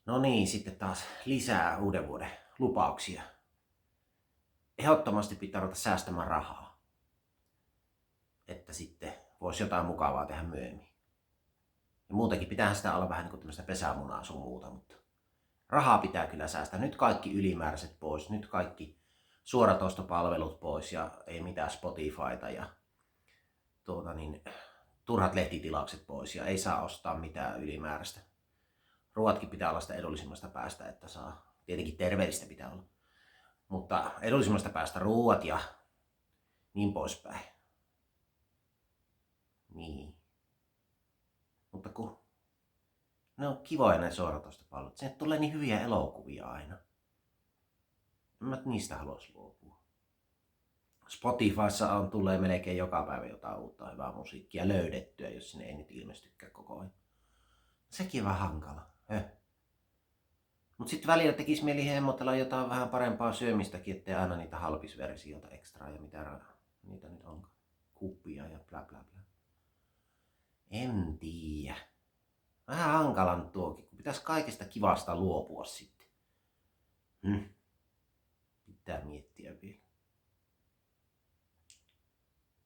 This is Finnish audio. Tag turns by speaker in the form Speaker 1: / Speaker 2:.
Speaker 1: No niin, sitten taas lisää uuden vuoden lupauksia. Ehdottomasti pitää ruveta säästämään rahaa, että sitten voisi jotain mukavaa tehdä myöhemmin. Ja muutenkin pitäähän sitä olla vähän niin kuin tämmöistä pesämunaa sun muuta, mutta rahaa pitää kyllä säästää. Nyt kaikki ylimääräiset pois, nyt kaikki suoratostopalvelut pois ja ei mitään Spotifyta ja turhat lehtitilaukset pois ja ei saa ostaa mitään ylimääräistä. Ruoatkin pitää olla sitä edullisimmasta päästä, että saa. Tietenkin terveellistä pitää olla. Mutta edullisimmasta päästä ruuat ja niin poispäin. Niin. Mutta kun ne on kivoja ne suoratostopalvelut. Sinne tulee niin hyviä elokuvia aina. En mä niistä haluaisi luopua. Spotifyssa tulee melkein joka päivä jotain uutta hyvää musiikkia löydettyä, jos sinne ei nyt ilmestykään koko ajan. Sekin on vähän hankala. Mut sitten välillä tekisi mieli hemmotella jotain vähän parempaa syömistäkin, ettei aina niitä halpisversioita ekstraa ja mitä niitä nyt onkaan. Kuppia ja bla bla bla. En tiedä. Vähän hankalan tuokin, kun pitäisi kaikesta kivasta luopua sitten. Pitää miettiä.